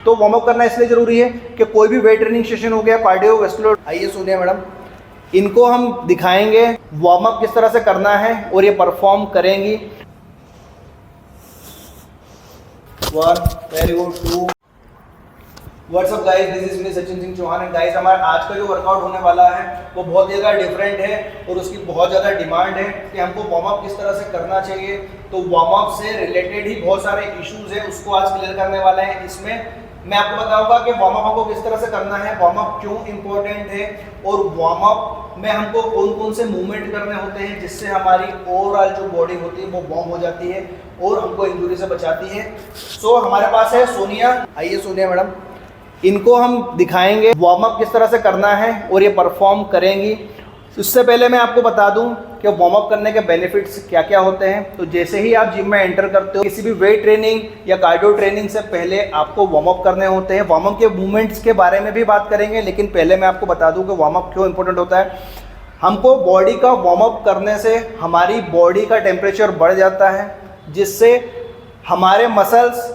तो warm up करना इसलिए जरूरी है कि कोई भी वेट ट्रेनिंग सेशन हो गया, कार्डियोवैस्कुलर। आइए सुनिए मैडम, इनको हम दिखाएंगे वार्म अप किस तरह से करना है और ये परफॉर्म करेंगी। 1 very good 2 what's up guys, this is me Sachin Singh Chauhan and guys हमारा आज का जो वर्कआउट होने वाला है वो बहुत ज़्यादा डिफरेंट है और उसकी बहुत ज़्यादा डिमांड है कि हमको वार्म अप किस तरह से करना चाहिए। तो वार्म अप से रिलेटेड ही बहुत सारे इश्यूज हैं, उसको आज क्लियर करने वाले हैं। इसमें मैं आपको बताऊंगा कि वार्म अप हमको किस तरह से करना है, वार्म अप क्यों इंपॉर्टेंट है और वार्म अप में हमको कौन कौन से मूवमेंट करने होते हैं जिससे हमारी ओवरऑल जो बॉडी होती है वो वार्म हो जाती है और हमको इंजरी से बचाती है। सो हमारे पास है सोनिया। आइए सोनिया मैडम, इनको हम दिखाएंगे वार्म अप किस तरह से करना है और ये परफॉर्म करेंगी। उससे पहले मैं आपको बता दूं कि वार्म अप करने के बेनिफिट्स क्या क्या होते हैं। तो जैसे ही आप जिम में एंटर करते हो, किसी भी वेट ट्रेनिंग या कार्डियो ट्रेनिंग से पहले आपको वार्म अप करने होते हैं। वार्म अप के मूवमेंट्स के बारे में भी बात करेंगे, लेकिन पहले मैं आपको बता दूं कि वार्म अप क्यों इंपॉर्टेंट होता है। हमको बॉडी का वार्म अप करने से हमारी बॉडी का टेम्परेचर बढ़ जाता है, जिससे हमारे मसल्स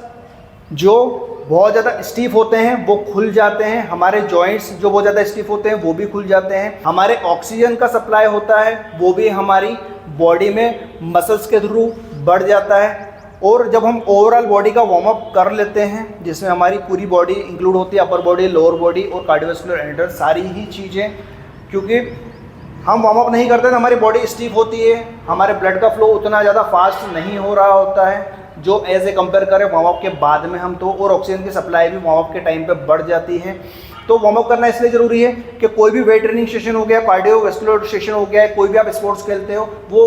जो बहुत ज़्यादा स्टीफ होते हैं वो खुल जाते हैं, हमारे जॉइंट्स जो बहुत ज़्यादा स्टीफ होते हैं वो भी खुल जाते हैं, हमारे ऑक्सीजन का सप्लाई होता है वो भी हमारी बॉडी में मसल्स के थ्रू बढ़ जाता है। और जब हम ओवरऑल बॉडी का वार्म अप कर लेते हैं, जिसमें हमारी पूरी बॉडी इंक्लूड होती है, अपर बॉडी, लोअर बॉडी और कार्डियोवैस्कुलर एंडर, सारी ही चीज़ें, क्योंकि हम वार्म अप नहीं करते तो हमारी बॉडी स्टीफ होती है, हमारे ब्लड का फ्लो उतना ज़्यादा फास्ट नहीं हो रहा होता है जो एज ए कंपेयर करें वार्म अप के बाद में हम तो, और ऑक्सीजन की सप्लाई भी वार्म अप के टाइम पे बढ़ जाती है। तो वार्म अप करना इसलिए ज़रूरी है कि कोई भी वेट ट्रेनिंग सेशन हो गया, कार्डियोवैस्कुलर सेशन हो गया, कोई भी आप स्पोर्ट्स खेलते हो, वो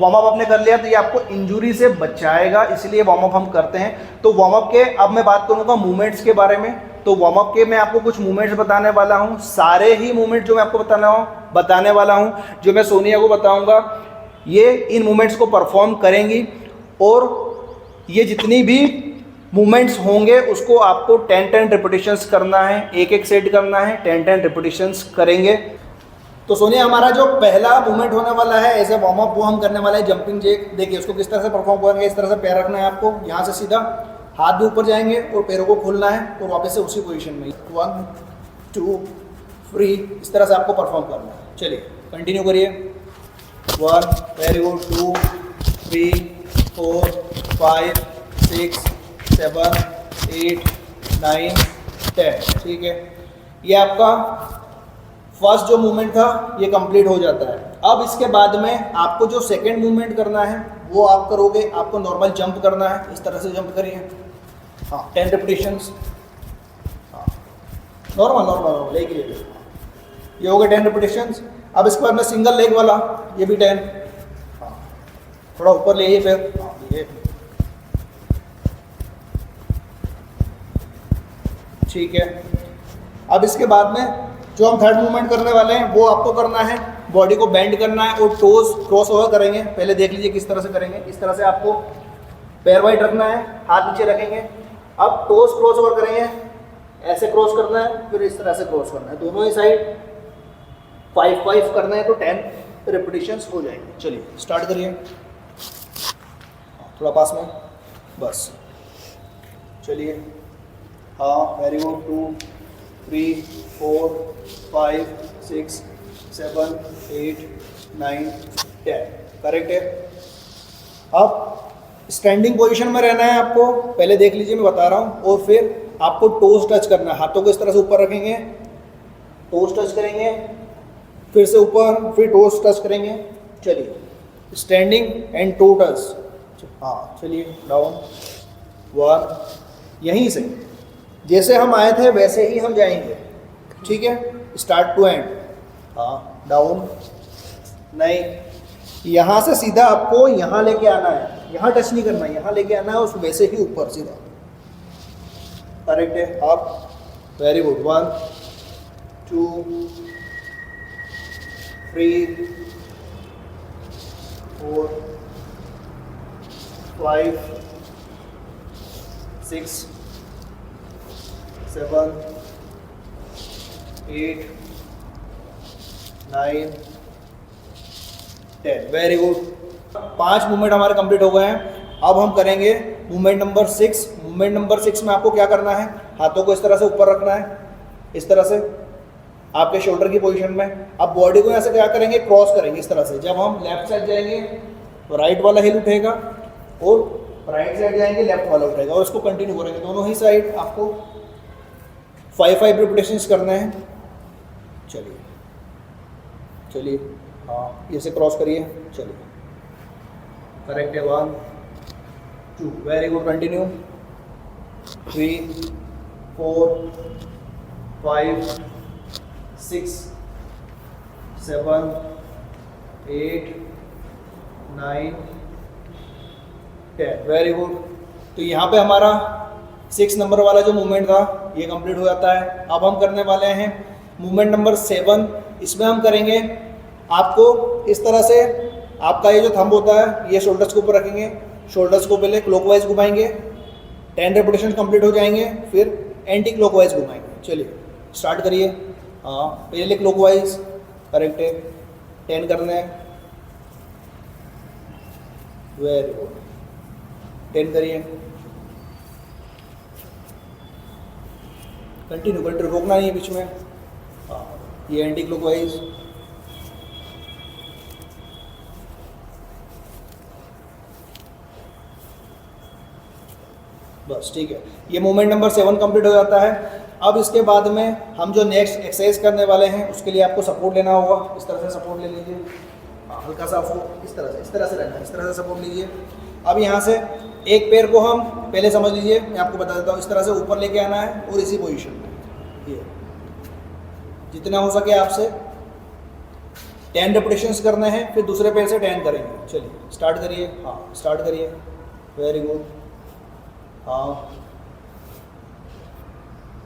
वार्म अप आपने कर लिया तो ये आपको इंजरी से बचाएगा, इसलिए वार्म अप हम करते हैं। तो वार्म अप के अब मैं बात करूँगा मूवमेंट्स के बारे में। तो वार्म अप के मैं आपको कुछ मूवमेंट्स बताने वाला हूँ, सारे ही मूवमेंट जो मैं आपको बताने वाला हूँ, जो मैं सोनिया को बताऊँगा, ये इन मूवमेंट्स को परफॉर्म करेंगी और ये जितनी भी मूवमेंट्स होंगे उसको आपको 10-10 रिपीटिशंस करना है, एक एक सेट करना है, 10-10 रिपीटिशंस करेंगे। तो सोनिया, हमारा जो पहला मूवमेंट होने वाला है एज ए वार्म अप, वो हम करने वाले हैं जंपिंग जैक। देखिए उसको किस तरह से परफॉर्म करेंगे। इस तरह से पैर रखना है आपको, यहाँ से सीधा हाथ भी ऊपर जाएंगे और पैरों को खोलना है और वापस से उसी पोजीशन में 1 2 3 इस तरह से आपको परफॉर्म करना है। चलिए कंटिन्यू करिए। 1 वेरी गुड 2 3 4 5 6 7 8 9 10। ठीक है, ये आपका फर्स्ट जो मूवमेंट था ये कंप्लीट हो जाता है। अब इसके बाद में आपको जो सेकंड मूवमेंट करना है वो आप करोगे, आपको नॉर्मल जंप करना है। इस तरह से जंप करिए, हाँ 10 रिपीटिशंस, हाँ नॉर्मल एक ही लेग, ये हो गए 10 रिपीटिशंस। अब इसके बाद में सिंगल लेग वाला, ये भी 10, हाँ थोड़ा ऊपर ले फिर, हाँ ये ठीक है। अब इसके बाद में जो हम थर्ड मूवमेंट करने वाले हैं वो आपको करना है, बॉडी को बेंड करना है और टोज क्रॉस ओवर करेंगे। पहले देख लीजिए किस तरह से करेंगे। इस तरह से आपको पैर वाइड रखना है, हाथ नीचे रखेंगे। अब टोज क्रॉस ओवर करेंगे, ऐसे क्रॉस करना है, फिर इस तरह से क्रॉस करना है, दोनों ही साइड 5-5 करना है, तो 10 रिपीटिशंस हो जाएंगे। चलिए स्टार्ट करिए, थोड़ा पास में, बस चलिए, हाँ वेरी गुड 2 3 4 5 6 7 8 9 10 करेक्ट है। अब स्टैंडिंग पोजीशन में रहना है आपको, पहले देख लीजिए मैं बता रहा हूँ, और फिर आपको टोज टच करना है। हाथों को इस तरह से ऊपर रखेंगे, टोज टच करेंगे, फिर से ऊपर, फिर टोज टच करेंगे। चलिए स्टैंडिंग एंड टो टच, हाँ चलिए डाउन 1, यहीं से जैसे हम आए थे वैसे ही हम जाएंगे। ठीक है, स्टार्ट टू एंड, हाँ डाउन नहीं, यहाँ से सीधा आपको यहाँ लेके आना है, यहाँ टच नहीं करना है, यहाँ लेके आना है और वैसे ही ऊपर सीधा, करेक्ट है। आप very good 1 2 3 4 5 6 7 8 9 10 very good. 5 movement हमारे कंप्लीट हो गए हैं। अब हम करेंगे मूवमेंट नंबर 6। मूवमेंट नंबर 6 में आपको क्या करना है, हाथों को इस तरह से ऊपर रखना है, इस तरह से आपके शोल्डर की पोजीशन में। अब बॉडी को यहाँ से क्या करेंगे, क्रॉस करेंगे इस तरह से। जब हम लेफ्ट साइड जाएंगे तो राइट वाला हिल उठेगा, और राइट साइड जाएंगे लेफ्ट वाला उठेगा, और इसको कंटिन्यू करेंगे दोनों ही साइड। आपको 5 रिपीटेशंस करने हैं। चलिए चलिए, हाँ, ये से क्रॉस करिए। चलिए, करेक्ट है। 1 2, very good, continue. 3 4 5 6 7 8 9 10, very good. तो यहाँ पे हमारा 6 नंबर वाला जो मूवमेंट था ये कंप्लीट हो जाता है। अब हम करने वाले हैं मूवमेंट नंबर 7। इसमें हम करेंगे, आपको इस तरह से आपका ये जो थंब होता है ये शोल्डर्स के ऊपर रखेंगे, शोल्डर्स को पहले क्लॉकवाइज घुमाएंगे, 10 रेपिटेशन कंप्लीट हो जाएंगे, फिर एंटी क्लॉकवाइज घुमाएंगे। चलिए स्टार्ट करिए। हाँ, पहले क्लॉकवाइज, करेक्ट है, 10 करने हैं, वेरी गुड, 10 करिए, कंटिन्यू कंटिन्यू, रोकना नहीं है बीच में। हाँ, ये एंटी क्लॉकवाइज, बस ठीक है। ये मूवमेंट नंबर 7 कंप्लीट हो जाता है। अब इसके बाद में हम जो नेक्स्ट एक्सरसाइज करने वाले हैं उसके लिए आपको सपोर्ट लेना होगा। इस तरह से सपोर्ट ले लीजिए, हल्का सा आपको इस तरह से रहना है, इस तरह से सपोर्ट लीजिए। अब यहाँ से एक पैर को हम पहले समझ लीजिए, मैं आपको बता देता हूँ, इस तरह से ऊपर लेके आना है और इसी पोजीशन में ये जितना हो सके आपसे 10 रेपिटेशंस करने हैं, फिर दूसरे पैर से 10 करेंगे। चलिए स्टार्ट करिए। हाँ, स्टार्ट करिए, वेरी गुड। हाँ,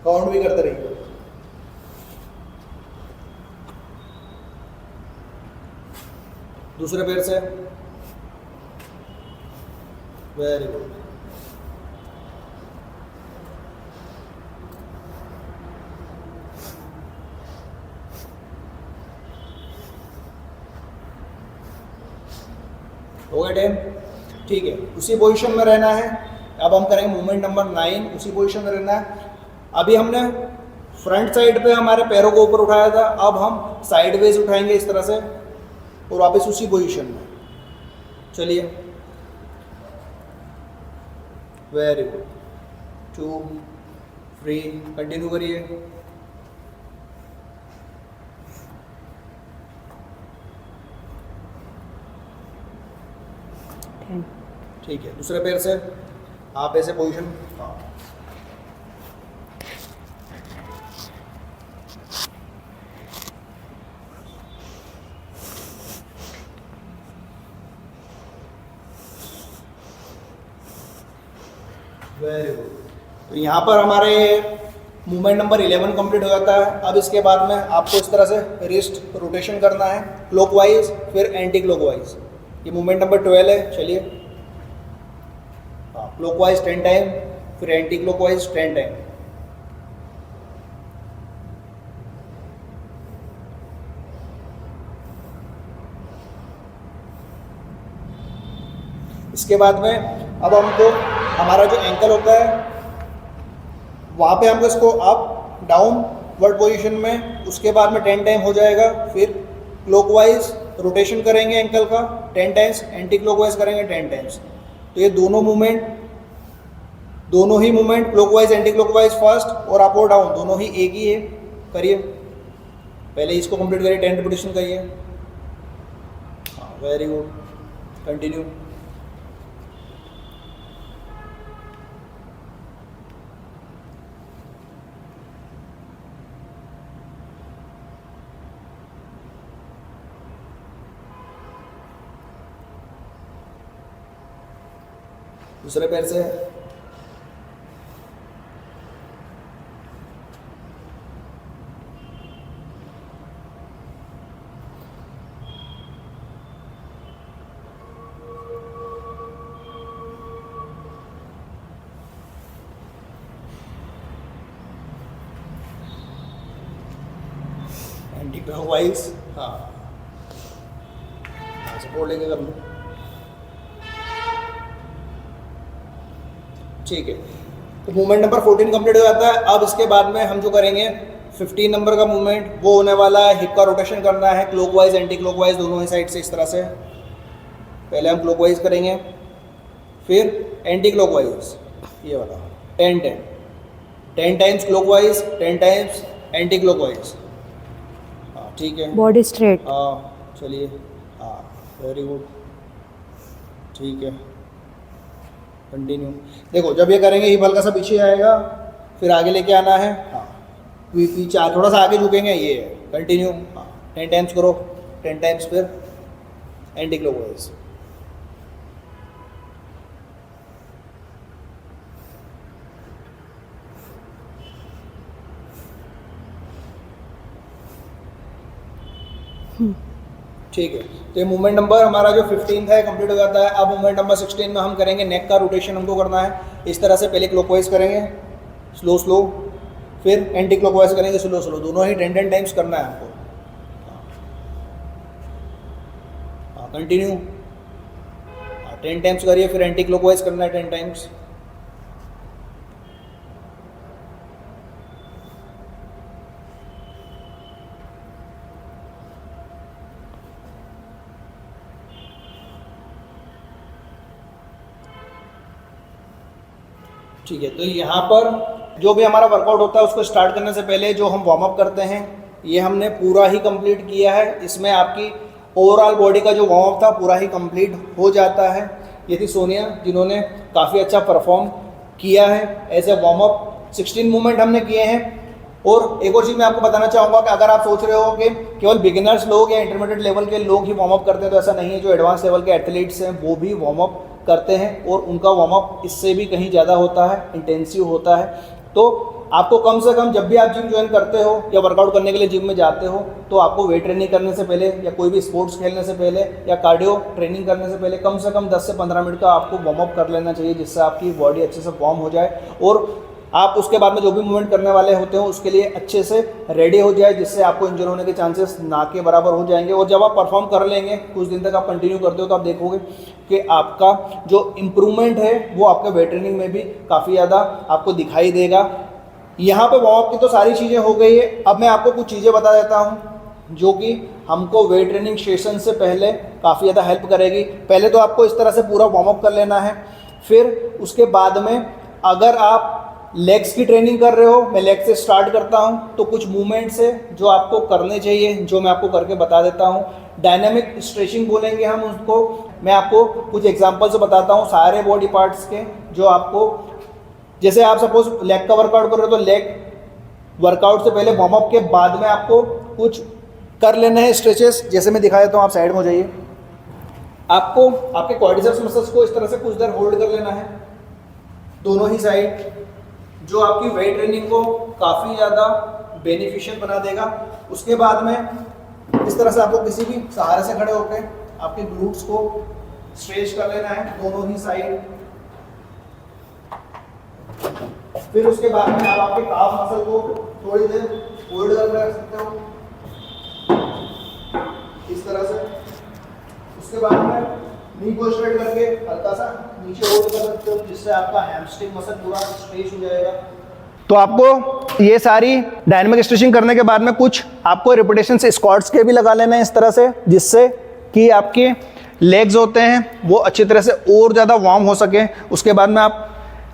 काउंट भी करते रहिए। दूसरे पैर से, वेरी गुड। हो गया 10, ठीक है। उसी पोजीशन में रहना है। अब हम करेंगे मूवमेंट नंबर 9, उसी पोजीशन में रहना है। अभी हमने फ्रंट साइड पे हमारे पैरों को ऊपर उठाया था, अब हम साइडवेज उठाएंगे इस तरह से और वापस उसी पोजीशन में। चलिए, वेरी गुड, 2 3, कंटिन्यू करिए। ठीक है, दूसरे पैर से आप ऐसे पोजीशन। हाँ, वेरी गुड। तो यहाँ पर हमारे मूवमेंट नंबर 11 कंप्लीट हो जाता है। अब इसके बाद में आपको इस तरह से रिस्ट रोटेशन करना है, क्लॉकवाइज फिर एंटी क्लॉकवाइज। ये मूवमेंट नंबर 12 है। चलिए, क्लॉकवाइज 10 टाइम, फिर एंटी क्लॉकवाइज 10 टाइम। इसके बाद में अब हमको हमारा जो एंकल होता है वहाँ पे हमको इसको अप डाउन वर्ड पोजीशन में, उसके बाद में 10 टाइम हो जाएगा। फिर क्लॉकवाइज रोटेशन करेंगे एंकल का 10 टाइम्स, एंटी क्लॉकवाइज करेंगे 10 टाइम्स। तो ये दोनों ही movement clockwise anti clockwise first और अप और डाउन दोनों ही एक ही है। करिए, पहले इसको कंप्लीट करिए, 10 रिपीटेशन करिए। हाँ, वेरी गुड, कंटिन्यू। दूसरे पैर से, एंटी क्लॉकवाइज। हाँ, सपोर्ट लेके कर लो। ठीक है, तो मूवमेंट नंबर 14 कंप्लीट हो जाता है। अब इसके बाद में हम जो करेंगे 15 नंबर का मूवमेंट वो होने वाला है, हिप का रोटेशन करना है क्लॉकवाइज एंटी क्लॉकवाइज दोनों ही साइड से इस तरह से। पहले हम क्लॉकवाइज करेंगे, फिर एंटी क्लॉकवाइज, ये वाला 10 times clockwise, 10 times anti clockwise. हाँ ठीक है, बॉडी स्ट्रेट। हाँ चलिए, हाँ वेरी गुड, ठीक है कंटिन्यू। देखो जब ये करेंगे हिप हल्का सा पीछे आएगा, फिर आगे लेके आना है, हाँ पीछे थोड़ा सा आगे झुकेंगे, ये है कंटिन्यू। हाँ 10 टाइम्स करो, 10 टाइम्स, फिर एंटी क्लॉकवाइज। ठीक है, तो ये मूवमेंट नंबर हमारा जो 15 है कंप्लीट हो जाता है। अब मूवमेंट नंबर 16 में हम करेंगे नेक का रोटेशन, हमको करना है इस तरह से। पहले क्लॉकवाइज करेंगे स्लो स्लो, फिर एंटी क्लॉकवाइज करेंगे स्लो स्लो, दोनों ही 10 टाइम्स करना है हमको। हाँ कंटिन्यू, 10 टाइम्स करिए, फिर एंटी क्लॉकवाइज करना है 10 टाइम्स। ठीक है, तो यहाँ पर जो भी हमारा वर्कआउट होता है उसको स्टार्ट करने से पहले जो हम वार्म अप करते हैं ये हमने पूरा ही कंप्लीट किया है। इसमें आपकी ओवरऑल बॉडी का जो वार्म अप था पूरा ही कंप्लीट हो जाता है। ये थी सोनिया जिन्होंने काफ़ी अच्छा परफॉर्म किया है as a warm up. 16 movement हमने किए हैं। और एक और चीज़ मैं आपको बताना चाहूँगा कि अगर आप सोच रहे हो कि केवल बिगिनर्स लोग या इंटरमीडिएट लेवल के लोग ही वार्म अप करते हैं, तो ऐसा नहीं है। जो एडवांस लेवल के एथलीट्स हैं वो भी वार्म अप करते हैं और उनका वार्म अप इससे भी कहीं ज़्यादा होता है, इंटेंसिव होता है। तो आपको कम से कम जब भी आप जिम ज्वाइन करते हो या वर्कआउट करने के लिए जिम में जाते हो, तो आपको वेट ट्रेनिंग करने से पहले या कोई भी स्पोर्ट्स खेलने से पहले या कार्डियो ट्रेनिंग करने से पहले कम से कम 10 से 15 मिनट का आपको वार्म अप कर लेना चाहिए, जिससे आपकी बॉडी अच्छे से वार्म हो जाए और आप उसके बाद में जो भी मूवमेंट करने वाले होते हो उसके लिए अच्छे से रेडी हो जाए, जिससे आपको इंजर होने के चांसेस ना के बराबर हो जाएंगे। और जब आप परफॉर्म कर लेंगे, कुछ दिन तक आप कंटिन्यू करते हो, तो आप देखोगे कि आपका जो इम्प्रूवमेंट है वो आपके वेट ट्रेनिंग में भी काफ़ी ज़्यादा आपको दिखाई देगा। यहाँ पे वार्म अप की तो सारी चीज़ें हो गई है। अब मैं आपको कुछ चीज़ें बता देता हूँ जो कि हमको वेट ट्रेनिंग सेशन से पहले काफ़ी ज़्यादा हेल्प करेगी। पहले तो आपको इस तरह से पूरा वार्म अप कर लेना है। फिर उसके बाद में अगर आप लेग्स की ट्रेनिंग कर रहे हो, मैं लेग से स्टार्ट करता हूँ, तो कुछ मूवमेंट्स है जो आपको करने चाहिए, जो मैं आपको करके बता देता हूँ। डायनामिक स्ट्रेचिंग बोलेंगे हम उसको। मैं आपको कुछ एग्जांपल से बताता हूँ सारे बॉडी पार्ट्स के, जो आपको, जैसे आप सपोज लेग का वर्कआउट कर रहे हो, तो लेग वर्कआउट से पहले वार्म अप के बाद में आपको कुछ कर लेना है स्ट्रेचेस। जैसे मैं दिखा देता हूँ, आप साइड में हो जाइए। आपको आपके क्वाड्रिसेप्स मसल्स को इस तरह से कुछ देर होल्ड कर लेना है, दोनों ही साइड, जो आपकी वेट ट्रेनिंग को काफ़ी ज़्यादा बेनिफिशियल बना देगा। उसके बाद में इस तरह से आपको किसी भी सहारे से खड़े होकर आपके ग्लूट्स को स्ट्रेच कर लेना है, दोनों ही साइड। फिर उसके बाद में आप आपके काफ मसल को थोड़ी देर होल्ड कर रख सकते हो इस तरह से। उसके बाद में नी को स्ट्रेट करके हल्का सा नीचे होल्ड कर सकते हो, जिससे आपका हैमस्ट्रिंग मसल पूरा स्ट्रेच हो जाएगा। तो आपको ये सारी डायनामिक स्ट्रेचिंग करने के बाद में कुछ आपको रिपीटेशन से स्क्वाट्स के भी लगा लेना है इस तरह से, जिससे कि आपके लेग्स होते हैं वो अच्छी तरह से और ज़्यादा वार्म हो सके। उसके बाद में आप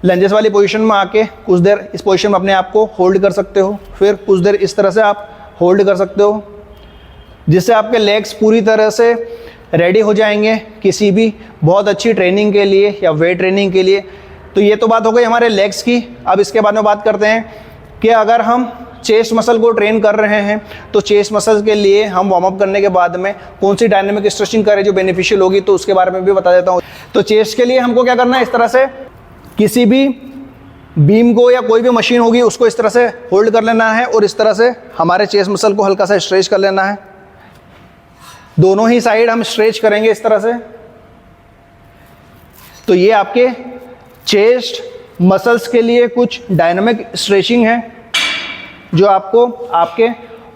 लंजेस वाली पोजीशन में आके कुछ देर इस पोजीशन में अपने आप को होल्ड कर सकते हो, फिर कुछ देर इस तरह से आप होल्ड कर सकते हो, जिससे आपके लेग्स पूरी तरह से रेडी हो जाएंगे किसी भी बहुत अच्छी ट्रेनिंग के लिए या वेट ट्रेनिंग के लिए। तो ये तो बात हो गई हमारे लेग्स की। अब इसके बाद में बात करते हैं कि अगर हम चेस्ट मसल को ट्रेन कर रहे हैं, तो चेस्ट मसल के लिए हम वार्म अप करने के बाद में कौन सी डायनामिक स्ट्रेचिंग करें जो बेनिफिशियल होगी, तो उसके बारे में भी बता देता हूँ। तो चेस्ट के लिए हमको क्या करना है, इस तरह से किसी भी बीम को या कोई भी मशीन होगी उसको इस तरह से होल्ड कर लेना है और इस तरह से हमारे चेस्ट मसल को हल्का सा स्ट्रेच कर लेना है। दोनों ही साइड हम स्ट्रेच करेंगे इस तरह से। तो ये आपके चेस्ट मसल्स के लिए कुछ डायनामिक स्ट्रेचिंग है जो आपको आपके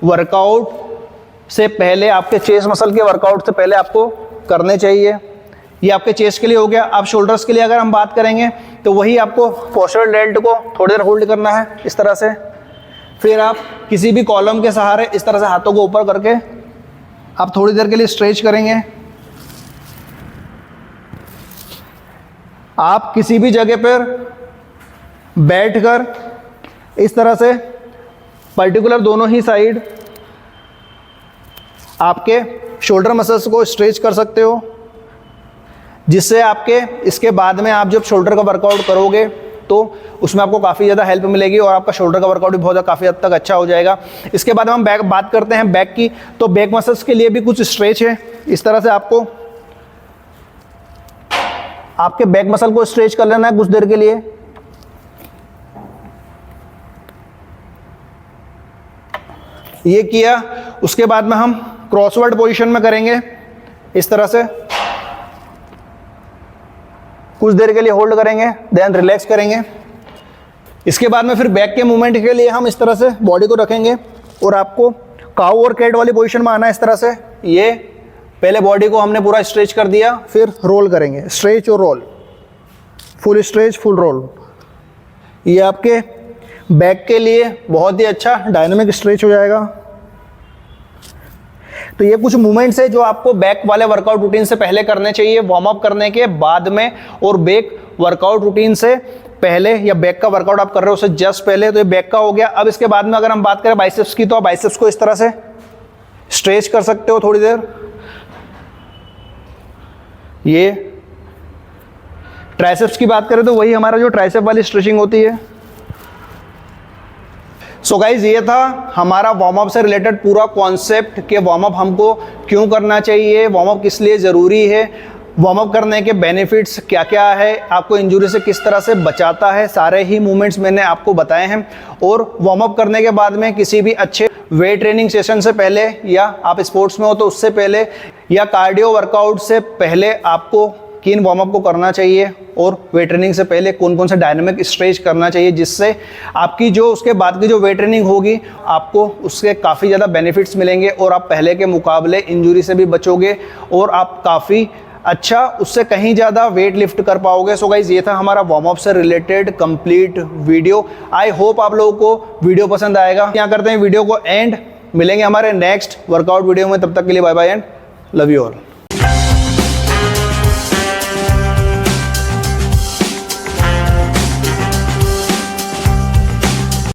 वर्कआउट से पहले, आपके चेस्ट मसल के वर्कआउट से पहले आपको करने चाहिए। ये आपके चेस्ट के लिए हो गया। अब शोल्डर्स के लिए अगर हम बात करेंगे तो वही आपको पोस्टीरियर डेल्ट को थोड़ी देर होल्ड करना है इस तरह से। फिर आप किसी भी कॉलम के सहारे इस तरह से हाथों को ऊपर करके आप थोड़ी देर के लिए स्ट्रेच करेंगे। आप किसी भी जगह पर बैठकर इस तरह से पर्टिकुलर दोनों ही साइड आपके शोल्डर मसल्स को स्ट्रेच कर सकते हो, जिससे आपके इसके बाद में आप जब शोल्डर का वर्कआउट करोगे तो उसमें आपको काफ़ी ज़्यादा हेल्प मिलेगी और आपका शोल्डर का वर्कआउट भी बहुत ज़्यादा काफ़ी हद तक अच्छा हो जाएगा। इसके बाद हम बात करते हैं बैक की। तो बैक मसल्स के लिए भी कुछ स्ट्रेच है। इस तरह से आपको आपके बैक मसल को स्ट्रेच कर लेना है कुछ देर के लिए। ये किया, उसके बाद में हम क्रॉसवर्ड पोजीशन में करेंगे इस तरह से, कुछ देर के लिए होल्ड करेंगे, देन रिलैक्स करेंगे। इसके बाद में फिर बैक के मूवमेंट के लिए हम इस तरह से बॉडी को रखेंगे और आपको काऊ और कैट वाली पोजीशन में आना है इस तरह से। ये पहले बॉडी को हमने पूरा स्ट्रेच कर दिया, फिर रोल करेंगे, स्ट्रेच और roll, full stretch full roll. ये आपके बैक के लिए बहुत ही अच्छा डायनामिक स्ट्रेच हो जाएगा। तो ये कुछ मूवमेंट्स है जो आपको बैक वाले वर्कआउट रूटीन से पहले करने चाहिए, वार्म अप करने के बाद में, और बैक वर्कआउट रूटीन से पहले या बैक का वर्कआउट आप कर रहे हो उससे जस्ट पहले। तो ये बैक का हो गया। अब इसके बाद में अगर हम बात करें बाइसेप्स की, तो आप बाइसेप्स को इस तरह से स्ट्रेच कर सकते हो थोड़ी देर। ये ट्राइसेप्स की बात करें तो वही हमारा जो ट्राइसेप वाली स्ट्रेचिंग होती है। सो गाइज, ये था हमारा वार्म अप से रिलेटेड पूरा कॉन्सेप्ट कि वार्म अप हमको क्यों करना चाहिए, वार्म अप किस लिए ज़रूरी है, वार्म अप करने के बेनिफिट्स क्या क्या है, आपको इंजरी से किस तरह से बचाता है, सारे ही मूवमेंट्स मैंने आपको बताए हैं। और वार्म अप करने के बाद में किसी भी अच्छे वेट ट्रेनिंग सेशन से पहले, या आप स्पोर्ट्स में हो तो उससे पहले, या कार्डियो वर्कआउट से पहले आपको किन वार्म अप को करना चाहिए, और वेट ट्रेनिंग से पहले कौन कौन सा डायनामिक स्ट्रेच करना चाहिए, जिससे आपकी जो उसके बाद की जो वेट ट्रेनिंग होगी आपको उसके काफ़ी ज़्यादा बेनिफिट्स मिलेंगे और आप पहले के मुकाबले इंजरी से भी बचोगे और आप काफ़ी अच्छा उससे कहीं ज़्यादा वेट लिफ्ट कर पाओगे। सो गाइज, ये था हमारा वार्म अप से related complete video. I hope आप लोगों को वीडियो पसंद आएगा। यहाँ करते हैं वीडियो को एंड, मिलेंगे हमारे नेक्स्ट वर्कआउट वीडियो में। तब तक के लिए bye bye and love you all.